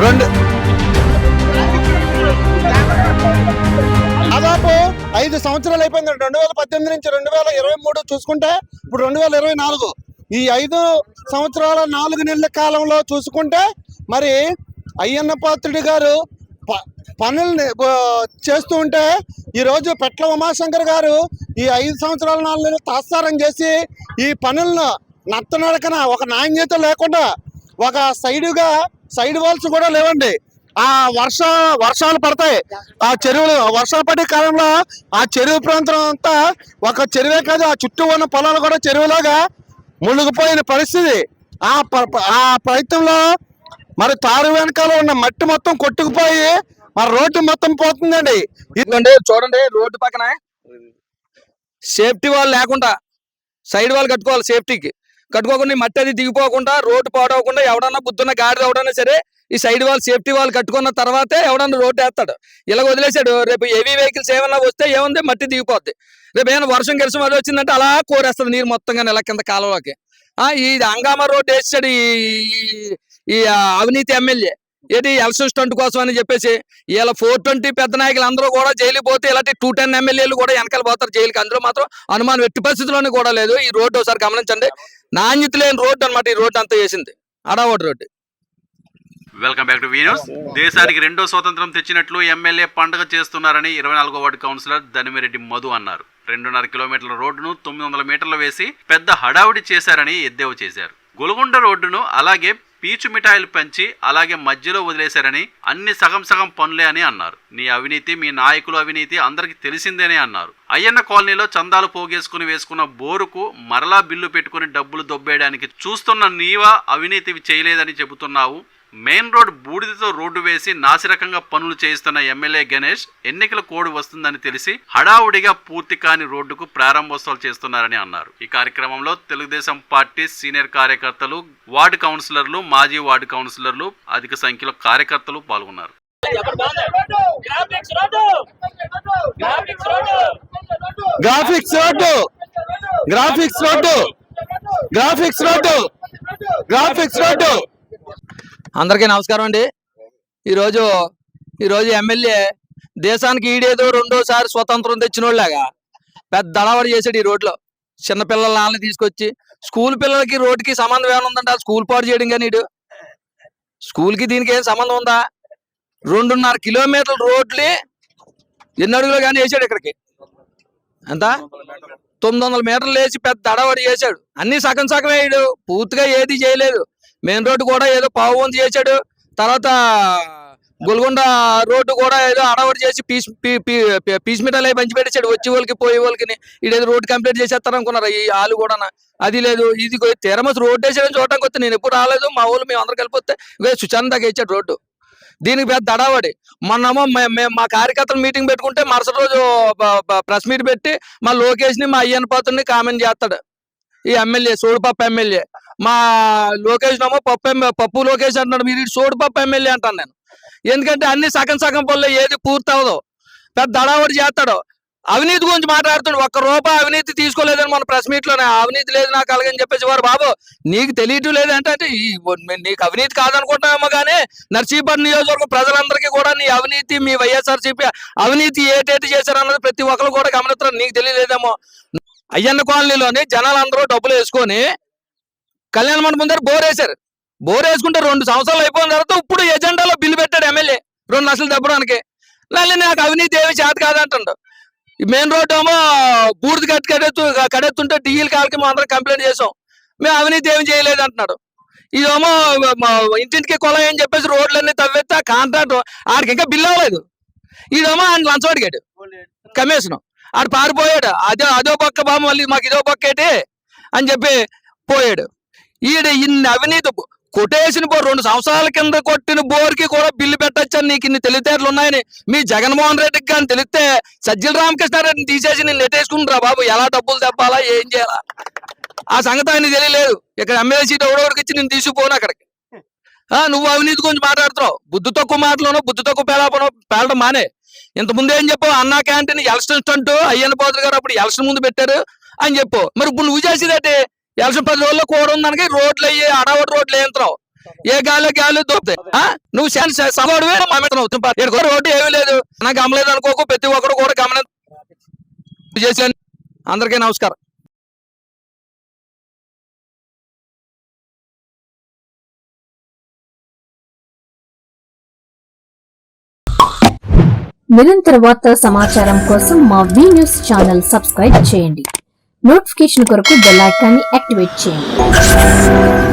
రెండు దాదాపు 5 సంవత్సరాలు అయిపోయింది. 2018 నుంచి 2023 చూసుకుంటే ఇప్పుడు 2024. ఈ 5 సంవత్సరాల 4 నెలల కాలంలో చూసుకుంటే మరి అయ్యన్న పాత్రుడి గారు పనుల్ని చేస్తూ ఉంటే ఈరోజు పెట్ల ఉమాశంకర్ గారు ఈ 5 సంవత్సరాల 4 నెలలు తాత్సారం చేసి ఈ పనులను నత్తనడకన ఒక నాణ్యత లేకుండా ఒక సైడ్ వాల్స్ కూడా లేవండి. ఆ వర్షాలు పడతాయి, ఆ చెరువులు వర్షాలు పడే కాలంలో ఆ చెరువు ప్రాంతం అంతా ఒక చెరువే కాదు, ఆ చుట్టూ ఉన్న పొలాలు కూడా చెరువులాగా మునిగిపోయిన పరిస్థితి. ఆ ప్రయత్నంలో మరి తారు వెనకాల ఉన్న మట్టి మొత్తం కొట్టుకుపోయి మరి రోడ్డు మొత్తం పోతుందండి. ఇదిగోండి చూడండి, రోడ్డు పక్కన సేఫ్టీ వాల్ లేకుండా సైడ్ వాల్ కట్టుకోవాలి. సేఫ్టీకి కట్టుకోకుండా మట్టి అది దిగిపోకుండా రోడ్డు పాడవకుండా ఎవడన్నా బుద్ధున్న గాడి ఎవడన్నా సరే ఈ సైడ్ వాల్ సేఫ్టీ వాల్ కట్టుకున్న తర్వాతే ఎవడన్నా రోడ్డు వేస్తాడు. ఇలా వదిలేశాడు, రేపు హెవీ వెహికల్స్ ఏమన్నా వస్తే ఏముంది మట్టి దిగిపోద్ది. రేపు ఏమైనా వర్షం గిరిసం అది వచ్చిందంటే అలా కోరేస్తుంది నీరు మొత్తంగా నెల కింద కాలువలోకి. ఈ హంగామా రోడ్డు వేసాడు ఈ అవినీతి ఎమ్మెల్యే. ఏంటి ఎలక్షన్ స్టంట్ కోసం అని చెప్పేసి ఇలా 420 పెద్ద నాయకులు అందరూ కూడా జైలుకి పోతే ఇలాంటి 210 ఎమ్మెల్యేలు కూడా వెనకాల పోతారు జైలుకి. అందులో మాత్రం అనుమానం ఎట్టి పరిస్థితుల్లోనే కూడా లేదు. ఈ రోడ్డు ఒకసారి గమనించండి, నాణ్యత లేని రోడ్డు అనమాట. ఈ రోడ్డు అంతా వేసింది అడావోటి road. Welcome back to V news. దేశానికి 2వ స్వాతంత్రం తెచ్చినట్లు ఎమ్మెల్యే పండుగ చేస్తున్నారని 24వ వార్డు కౌన్సిలర్ దనిమిరెడ్డి మధు అన్నారు. 2.5 కిలోమీటర్ల రోడ్డును 900 మీటర్లు వేసి పెద్ద హడావుడి చేశారని ఎద్దేవా చేశారు. గొలుగొండ రోడ్డును అలాగే పీచు మిఠాయిలు పెంచి అలాగే మధ్యలో వదిలేశారని, అన్ని సగం పనులే అని అన్నారు. నీ అవినీతి, మీ నాయకుల అవినీతి అందరికి తెలిసిందేనే అన్నారు. అయ్యన్న కాలనీలో చందాలు పోగేసుకుని వేసుకున్న బోరుకు మరలా బిల్లు పెట్టుకుని డబ్బులు దొబ్బేయడానికి చూస్తున్న నీవా అవినీతి చేయలేదని చెబుతున్నావు. మెయిన్ రోడ్ బూడిదతో రోడ్డు వేసి నాసిరకంగా పనులు చేయిస్తున్న ఎమ్మెల్యే గణేష్ ఎన్నికల కోడ్ వస్తుందని తెలిసి హడావుడిగా పూర్తి కాని రోడ్డుకు ప్రారంభోత్సవాలు చేస్తున్నారని అన్నారు. ఈ కార్యక్రమంలో తెలుగుదేశం పార్టీ సీనియర్ కార్యకర్తలు, వార్డు కౌన్సిలర్లు, మాజీ వార్డు కౌన్సిలర్లు, అధిక సంఖ్యలో కార్యకర్తలు పాల్గొన్నారు. అందరికీ నమస్కారం అండి. ఈరోజు ఎమ్మెల్యే దేశానికి ఈడేదో 2వసారి స్వతంత్రం తెచ్చినోళ్ళగా పెద్ద అడవడి చేశాడు. ఈ రోడ్లో చిన్నపిల్లల నాన్న తీసుకొచ్చి స్కూల్ పిల్లలకి రోడ్డుకి సంబంధం ఏమైనా ఉందంటే స్కూల్ పాడు చేయడం. కానీ ఇడు స్కూల్కి దీనికి ఏం సంబంధం ఉందా? 2.5 కిలోమీటర్ల రోడ్లు ఎన్ని అడుగులు కానీ వేసాడు. ఇక్కడికి ఎంత 900 మీటర్లు వేసి పెద్ద అడవడి చేశాడు. అన్ని సగం వేయడు, పూర్తిగా ఏది చేయలేదు. మెయిన్ రోడ్డు కూడా ఏదో పావు వంతు చేశాడు. తర్వాత గొల్గొండ రోడ్డు కూడా ఏదో అడవడి చేసి పీస్ మిఠాయిలు పంచి పెట్టేశాడు. వచ్చే వాళ్ళకి పోయే వాళ్ళకి. ఇదేదో రోడ్డు కంప్లీట్ చేసేస్తారు అనుకున్నారు ఈ వాళ్ళు కూడా. అది లేదు, ఇది తెరమస్ రోడ్డు వేసాడని చూడటానికి వస్తే నేను ఎప్పుడు రాలేదు. మా ఊళ్ళు మేము అందరు కలిపితే సుచందాగా ఇచ్చాడు రోడ్డు. దీనికి పెద్ద అడవడి. మొన్నేమో మా కార్యకర్తలు మీటింగ్ పెట్టుకుంటే మరుసటి రోజు ప్రెస్ మీట్ పెట్టి మా లోకేష్ని, మా అయ్యన్న పాత్రుని కామెంట్ చేస్తాడు ఈ ఎమ్మెల్యే, సోడుపప్పు ఎమ్మెల్యే. మా లోకేష్ ఏమో పప్పు లోకేష్ అంటున్నాడు, మీరు సోడుపప్పు ఎమ్మెల్యే అంటాను నేను. ఎందుకంటే అన్ని సగం పనులు ఏది పూర్తి అవ్వదు, పెద్ద అడావడి చేస్తాడు. అవినీతి గురించి మాట్లాడుతాడు. 1 రూపాయి అవినీతి తీసుకోలేదని మన ప్రెస్ మీట్ లోనే. అవినీతి లేదు నాకు అలాగని చెప్పేసి వారు, బాబు నీకు తెలియటం లేదంటే నీకు అవినీతి కాదనుకుంటామేమో కానీ నర్సీపట్నం నియోజకవర్గం ప్రజలందరికీ కూడా నీ అవినీతి, మీ వైఎస్ఆర్సీపీ అవినీతి ఏటేటి చేశారన్నది ప్రతి ఒక్కరు కూడా గమనిస్తారు. నీకు తెలియలేదేమో. అయ్యన్న కాలనీలోని జనాలందరూ డబ్బులు వేసుకొని కళ్యాణ మండపం ముందర బోర్ వేశారు. బోర్ వేసుకుంటే 2 సంవత్సరాలు అయిపోయిన తర్వాత ఇప్పుడు ఎజెండాలో బిల్లు పెట్టాడు ఎమ్మెల్యే 2 లక్షలు దెబ్బడానికి. నాకు అవినీతి ఏమి చేత కాదంటాడు. మెయిన్ రోడ్డు ఏమో బూర్ది కడెత్తుంటే డీఎల్ కాలకి మేము అందరం కంప్లైంట్ చేసాం, మేము అవినీతి ఏమి చేయలేదు అంటున్నాడు. ఇదేమో ఇంటింటికి కొలం అని చెప్పేసి రోడ్లన్నీ తవ్వేస్తే ఆ కాంట్రాక్ట్ ఆడికి ఇంకా బిల్లు అవ్వలేదు. ఇదేమో ఆయన లంచం అడిగాడు కమిషన్, ఆడు పారిపోయాడు. అదో పక్క బాబు మళ్ళీ మాకు ఇదో పక్క ఏంటి అని చెప్పి పోయాడు. ఇన్ని అవినీతి కొటేషన్ 2 సంవత్సరాల కింద కొట్టిన బోర్కి కూడా బిల్లు పెట్టచ్చని నీకు ఇన్ని తెలివితేటలు ఉన్నాయని మీ జగన్మోహన్ రెడ్డికి కానీ తెలిస్తే సజ్జల రామకృష్ణారెడ్డిని తీసేసి నేను నెట్టేసుకుంటారా బాబు, ఎలా డబ్బులు తెప్పాలా, ఏం చేయాలా ఆ సంగతి ఆయన తెలియలేదు. ఇక్కడ ఎమ్మెల్యే సీట్ ఎవడోడికి ఇచ్చి నేను తీసుకుపోను అక్కడికి. నువ్వు అవినీతి గురించి మాట్లాడుతున్నావు. బుద్ధి తక్కువ మాటలోనో బుద్ధి తక్కువ పేలడం మానే. ఇంతకుముందు ఏం చెప్పావు, అన్నా canteen election stunt Ayyanna Patrudu గారు అప్పుడు ఎలక్షన్ ముందు పెట్టారు అని చెప్పు. మరి ఇప్పుడు నువ్వు చేసేదంటే ఎలక్షన్ 10 రోజుల్లో కూడా ఉందానికి రోడ్లు అయ్యి అడవటి రోడ్లు వేయించావు. ఏ గాలి దొరుకుతాయి. నువ్వు సగోడివే రోడ్డు ఏమీ లేదు, నాకు గమలేదు అనుకోకు. ప్రతి ఒక్కరు కూడా గమనం చేశాను. అందరికీ నమస్కారం. నిరంతర వార్తా సమాచారం కోసం మా వి న్యూస్ ఛానల్ సబ్స్క్రైబ్ చేయండి. నోటిఫికేషన్ కొరకు బెల్ ఐకాన్ని యాక్టివేట్ చేయండి.